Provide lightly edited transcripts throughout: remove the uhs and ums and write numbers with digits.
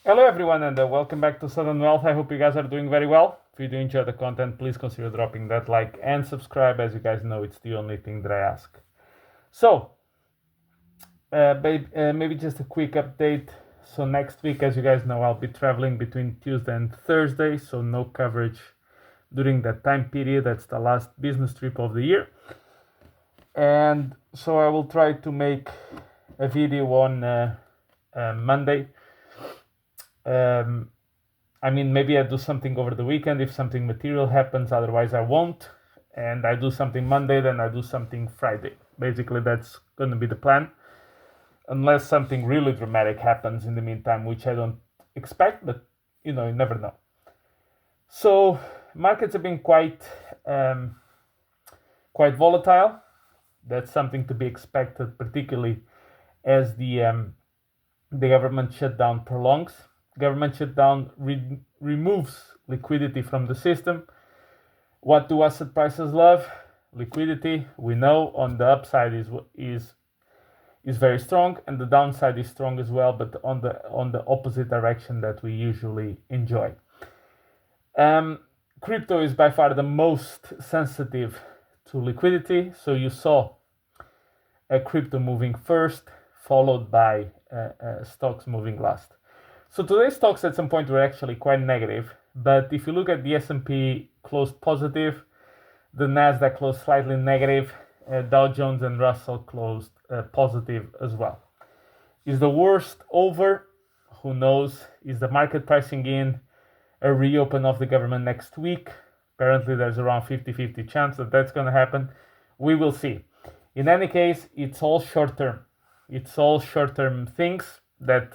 Hello everyone and welcome back to Sudden Wealth. I hope you guys are doing very well. If you do enjoy the content, please consider dropping that like and subscribe. As you guys know, it's the only thing that I ask. So, maybe just a quick update. So next week, as you guys know, I'll be traveling between Tuesday and Thursday, so no coverage during that time period. That's the last business trip of the year. And so I will try to make a video on Monday. Maybe I do something over the weekend if something material happens, otherwise I won't. And I do something Monday, then I do something Friday. Basically, that's going to be the plan. Unless something really dramatic happens in the meantime, which I don't expect, but you never know. So markets have been quite volatile. That's something to be expected, particularly as the government shutdown prolongs. Government shutdown removes liquidity from the system. What do asset prices love? Liquidity. We know on the upside is very strong, and the downside is strong as well, but on the opposite direction that we usually enjoy. Crypto is by far the most sensitive to liquidity, so you saw a crypto moving first, followed by stocks moving last. So today's stocks at some point were actually quite negative, but if you look at the S&P closed positive, the Nasdaq closed slightly negative, Dow Jones and Russell closed positive as well. Is the worst over? Who knows? Is the market pricing in a reopen of the government next week? Apparently there's around 50-50 chance that that's going to happen. We will see. In any case, it's all short-term. It's all short-term things that,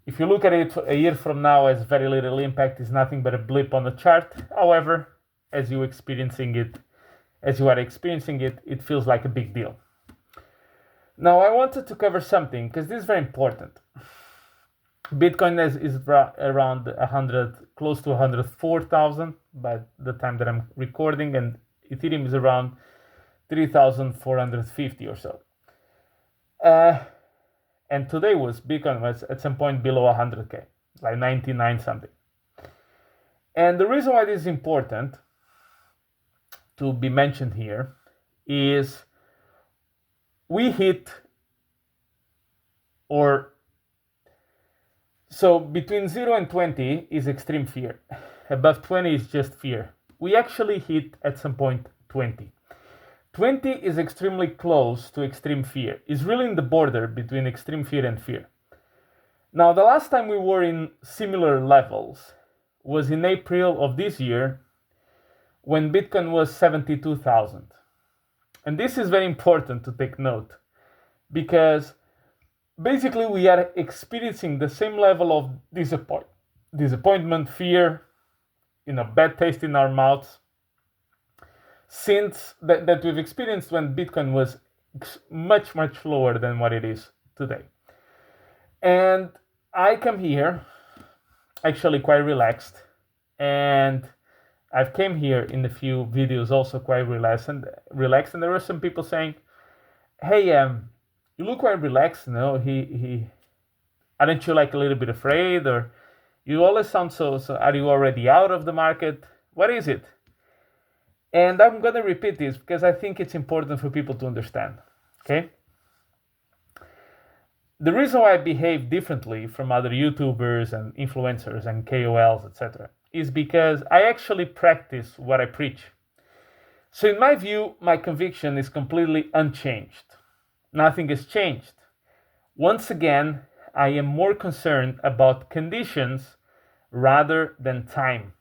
if you look at it a year from now, as very little impact, is nothing but a blip on the chart. However, as you are experiencing it, it feels like a big deal. Now, I wanted to cover something because this is very important. Bitcoin is around 100, close to 104,000 by the time that I'm recording, and Ethereum is around 3,450 or so. And today Bitcoin was at some point below 100K, like 99 something. And the reason why this is important to be mentioned here is so between 0 and 20 is extreme fear. Above 20 is just fear. We actually hit at some point 20. 20 is extremely close to extreme fear. It's really in the border between extreme fear and fear. Now, the last time we were in similar levels was in April of this year, when Bitcoin was 72,000. And this is very important to take note, because basically we are experiencing the same level of disappointment, fear, bad taste in our mouths, since that we've experienced when Bitcoin was much, much lower than what it is today. And I come here actually quite relaxed, and I've came here in a few videos also quite relaxed, and there were some people saying, hey, you look quite relaxed, aren't you like a little bit afraid, or you always sound so are you already out of the market? What is it? And I'm going to repeat this because I think it's important for people to understand, okay? The reason why I behave differently from other YouTubers and influencers and KOLs, etc., is because I actually practice what I preach. So in my view, my conviction is completely unchanged. Nothing has changed. Once again, I am more concerned about conditions rather than time.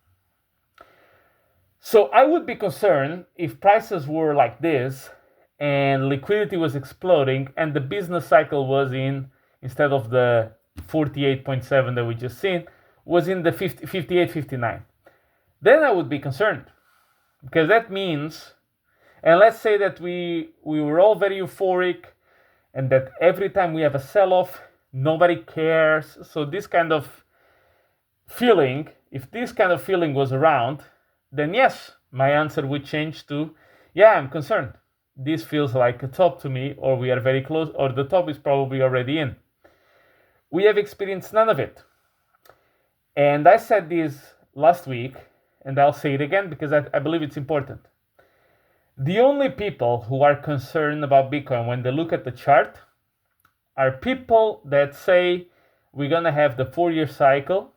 So I would be concerned if prices were like this and liquidity was exploding and the business cycle was instead of the 48.7 that we just seen, was in the 58, 59. Then I would be concerned, because that means, and let's say that we were all very euphoric and that every time we have a sell-off, nobody cares. So this kind of feeling, if this kind of feeling was around, then yes, my answer would change to, yeah, I'm concerned. This feels like a top to me, or we are very close, or the top is probably already in. We have experienced none of it. And I said this last week, and I'll say it again because I believe it's important. The only people who are concerned about Bitcoin when they look at the chart are people that say we're going to have the 4-year cycle.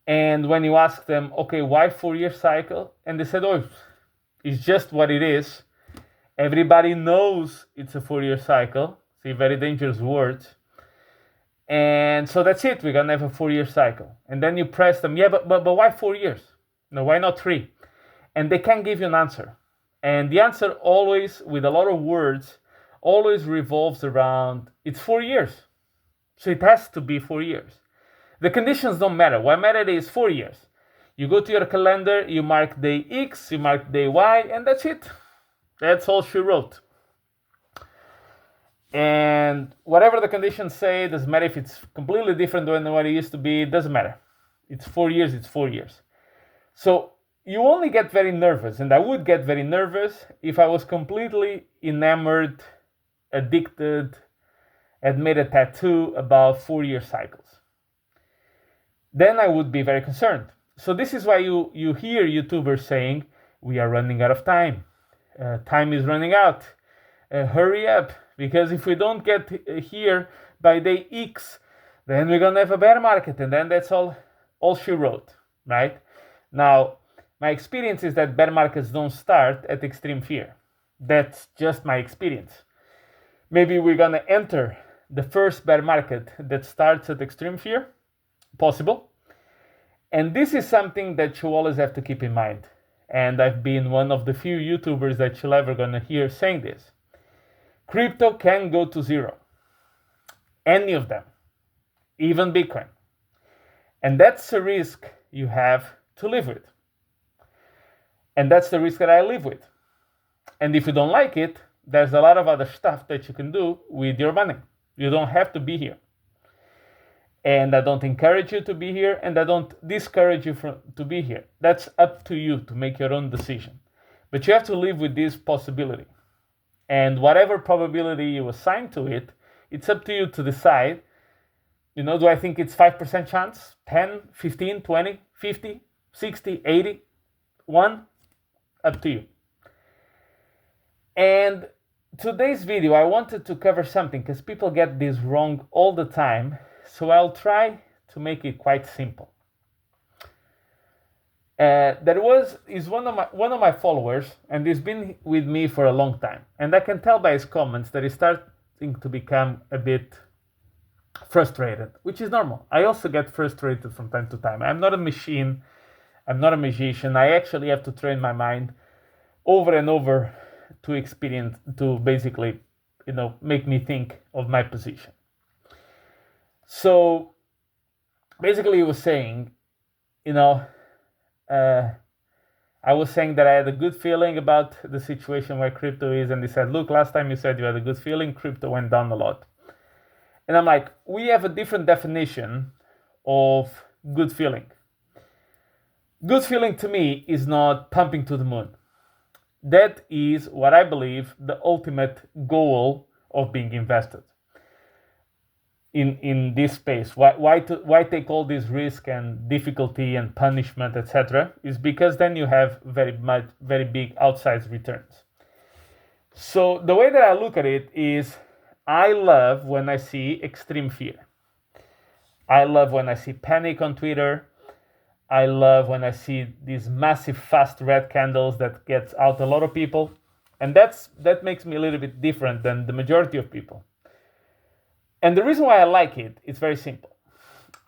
And when you ask them, okay, why 4-year cycle? And they said, oh, it's just what it is. Everybody knows it's a 4-year cycle. See, very dangerous words. And so that's it. We're going to have a 4-year cycle. And then you press them, yeah, but why 4 years? No, why not 3? And they can't give you an answer. And the answer always, with a lot of words, always revolves around, it's 4 years. So it has to be 4 years. The conditions don't matter. What matters is 4 years. You go to your calendar, you mark day X, you mark day Y, and that's it. That's all she wrote. And whatever the conditions say, doesn't matter if it's completely different than what it used to be, it doesn't matter. It's 4 years, it's 4 years. So you only get very nervous, and I would get very nervous if I was completely enamored, addicted, had made a tattoo about 4-year cycles. Then I would be very concerned. So this is why you hear YouTubers saying, we are running out of time. Time is running out. Hurry up, because if we don't get here by day X, then we're going to have a bear market. And then that's all she wrote, right? Now, my experience is that bear markets don't start at extreme fear. That's just my experience. Maybe we're going to enter the first bear market that starts at extreme fear. Possible. And this is something that you always have to keep in mind. And I've been one of the few YouTubers that you're ever going to hear saying this. Crypto can go to zero. Any of them. Even Bitcoin. And that's a risk you have to live with. And that's the risk that I live with. And if you don't like it, there's a lot of other stuff that you can do with your money. You don't have to be here. And I don't encourage you to be here, and I don't discourage you to be here. That's up to you to make your own decision. But you have to live with this possibility. And whatever probability you assign to it, it's up to you to decide, do I think it's 5% chance, 10, 15, 20, 50, 60, 80, 1? Up to you. And today's video, I wanted to cover something because people get this wrong all the time. So I'll try to make it quite simple. Is one of my followers, and he's been with me for a long time, and I can tell by his comments that he's starting to become a bit frustrated, which is normal. I also get frustrated from time to time. I'm not a machine. I'm not a magician. I actually have to train my mind over and over to basically, make me think of my position. So basically he was saying, I was saying that I had a good feeling about the situation where crypto is, and he said, look, last time you said you had a good feeling, crypto went down a lot. And I'm like, we have a different definition of good feeling. Good feeling to me is not pumping to the moon. That is what I believe the ultimate goal of being invested in this space. Why take all this risk and difficulty and punishment, etc. is because then you have very big outsized returns. So the way that I look at it is, I love when I see extreme fear. I love when I see panic on Twitter. I love when I see these massive fast red candles that gets out a lot of people. And that makes me a little bit different than the majority of people. And the reason why I like it is very simple.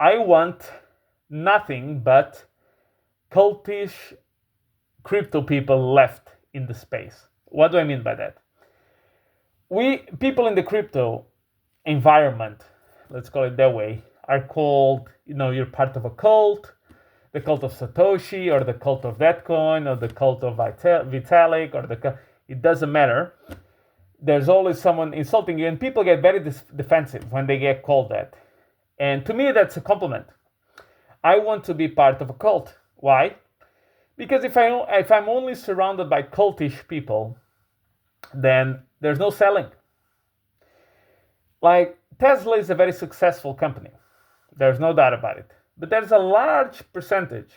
I want nothing but cultish crypto people left in the space. What do I mean by that? People in the crypto environment, let's call it that way, are called, you're part of a cult, the cult of Satoshi, or the cult of that coin, or the cult of Vitalik, it doesn't matter. There's always someone insulting you, and people get very defensive when they get called that. And to me, that's a compliment. I want to be part of a cult. Why? Because if I'm only surrounded by cultish people, then there's no selling. Like, Tesla is a very successful company. There's no doubt about it. but there's a large percentage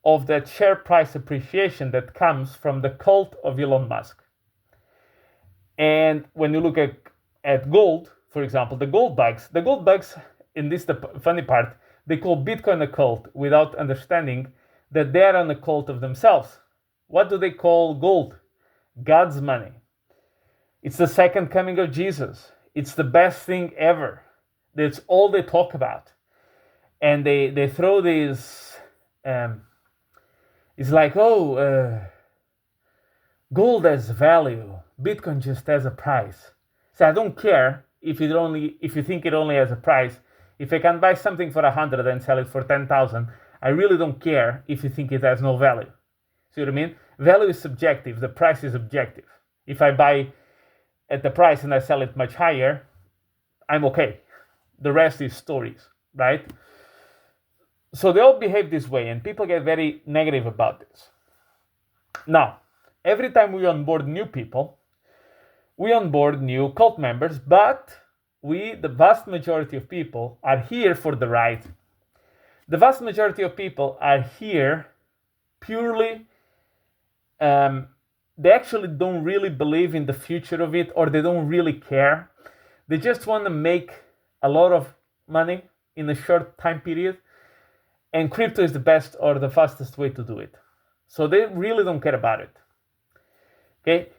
of that share price appreciation that comes from the cult of Elon Musk. And when you look at gold, for example, the gold bugs, in this, the funny part, they call Bitcoin a cult without understanding that they're on a cult of themselves. What do they call gold? God's money. It's the second coming of Jesus. It's the best thing ever. That's all they talk about. And they throw these, it's like, gold has value. Bitcoin just has a price. So I don't care if you think it only has a price. If I can buy something for 100 and sell it for 10,000, I really don't care if you think it has no value. See what I mean? Value is subjective. The price is objective. If I buy at the price and I sell it much higher, I'm okay. The rest is stories, right? So they all behave this way, and people get very negative about this. Now, every time we onboard new people, we onboard new cult members, but the vast majority of people, are here for the ride. The vast majority of people are here purely, they actually don't really believe in the future of it, or they don't really care. They just want to make a lot of money in a short time period, and crypto is the best or the fastest way to do it. So they really don't care about it. Okay?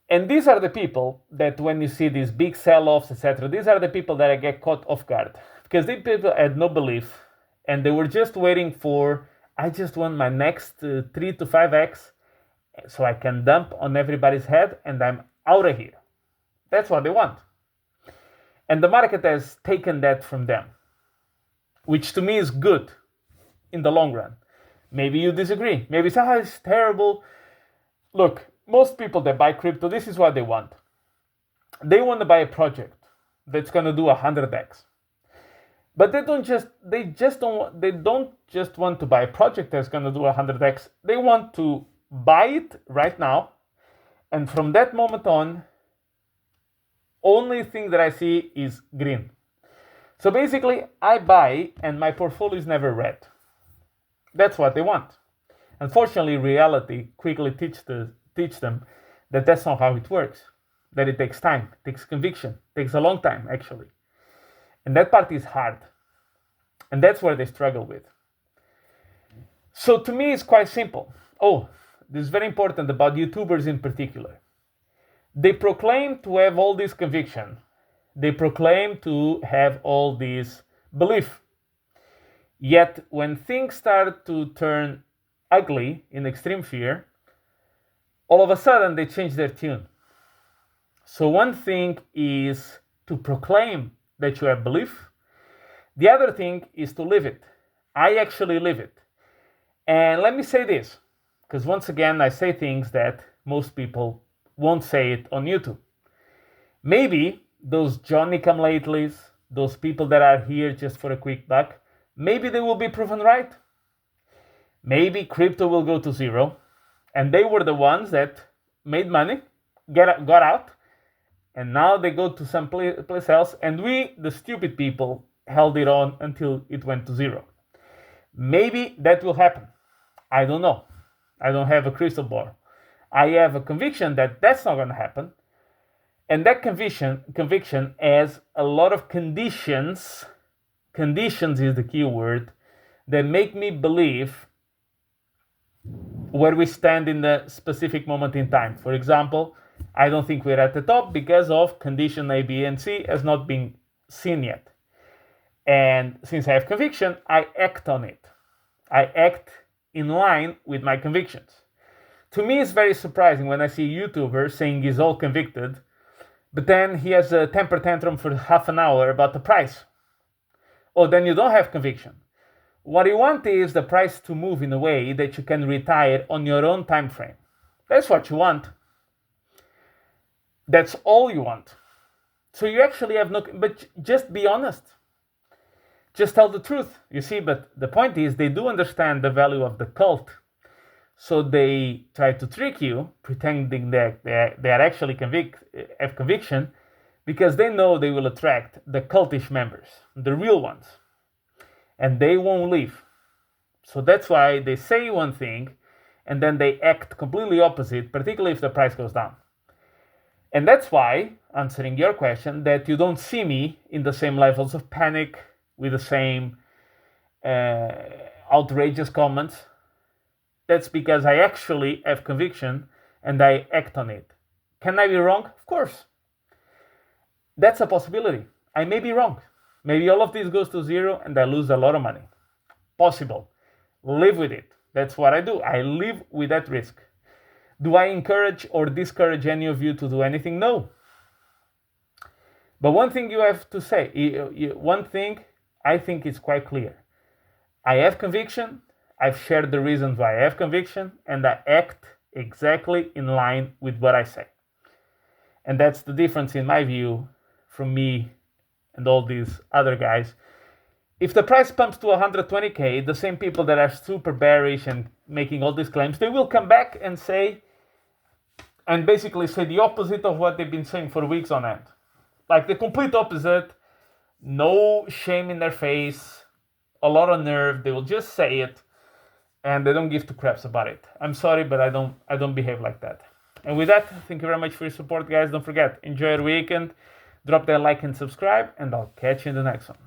And these are the people that when you see these big sell-offs, etc., these are the people that get caught off guard. Because these people had no belief, and they were just waiting for, I just want my next 3 to 5x, so I can dump on everybody's head, and I'm out of here. That's what they want. And the market has taken that from them, which to me is good in the long run. Maybe you disagree. Maybe it's terrible. Look, most people that buy crypto, this is what they want. They want to buy a project that's going to do 100x. But they don't just want to buy a project that's going to do 100x. They want to buy it right now, and from that moment on, only thing that I see is green. So basically, I buy and my portfolio is never red. That's what they want. Unfortunately, reality quickly teach them that that's not how it works. That it takes time, it takes conviction, it takes a long time actually. And that part is hard. And that's where they struggle with. So to me, it's quite simple. This is very important about YouTubers in particular. They proclaim to have all this conviction. They proclaim to have all this belief. Yet when things start to turn ugly in extreme fear, all of a sudden they change their tune. So one thing is to proclaim that you have belief. The other thing is to live it. I actually live it. And let me say this, because once again, I say things that most people won't say it on YouTube. Maybe those Johnny-come-latelys, those people that are here just for a quick buck, maybe they will be proven right. Maybe crypto will go to zero, and they were the ones that made money, got out, and now they go to some place else, and we, the stupid people, held it on until it went to zero. Maybe that will happen. I don't know. I don't have a crystal ball. I have a conviction that that's not going to happen. And that conviction has a lot of conditions. Conditions is the key word that make me believe where we stand in the specific moment in time. For example, I don't think we're at the top because of condition A, B, and C has not been seen yet. And since I have conviction, I act on it. I act in line with my convictions. To me, it's very surprising when I see a YouTuber saying he's all convicted, but then he has a temper tantrum for half an hour about the price. Then you don't have conviction. What you want is the price to move in a way that you can retire on your own time frame. That's what you want. That's all you want. So you actually have but just be honest. Just tell the truth, you see, but the point is they do understand the value of the cult. So they try to trick you, pretending that they are actually have conviction, because they know they will attract the cultish members, the real ones. and they won't leave. So that's why they say one thing and then they act completely opposite, particularly if the price goes down. And that's why, answering your question, that you don't see me in the same levels of panic with the same outrageous comments. That's because I actually have conviction and I act on it. Can I be wrong? Of course. That's a possibility. I may be wrong. Maybe all of this goes to zero and I lose a lot of money. Possible. Live with it. That's what I do. I live with that risk. Do I encourage or discourage any of you to do anything? No. But one thing you have to say, one thing I think is quite clear. I have conviction. I've shared the reasons why I have conviction, and I act exactly in line with what I say. And that's the difference in my view from me and all these other guys. If the price pumps to 120K, the same people that are super bearish and making all these claims, they will come back and say, and basically say the opposite of what they've been saying for weeks on end. Like the complete opposite, no shame in their face, a lot of nerve, they will just say it, and they don't give two craps about it. I'm sorry, but I don't behave like that. And with that, thank you very much for your support, guys. Don't forget, enjoy your weekend, drop that like and subscribe, and I'll catch you in the next one.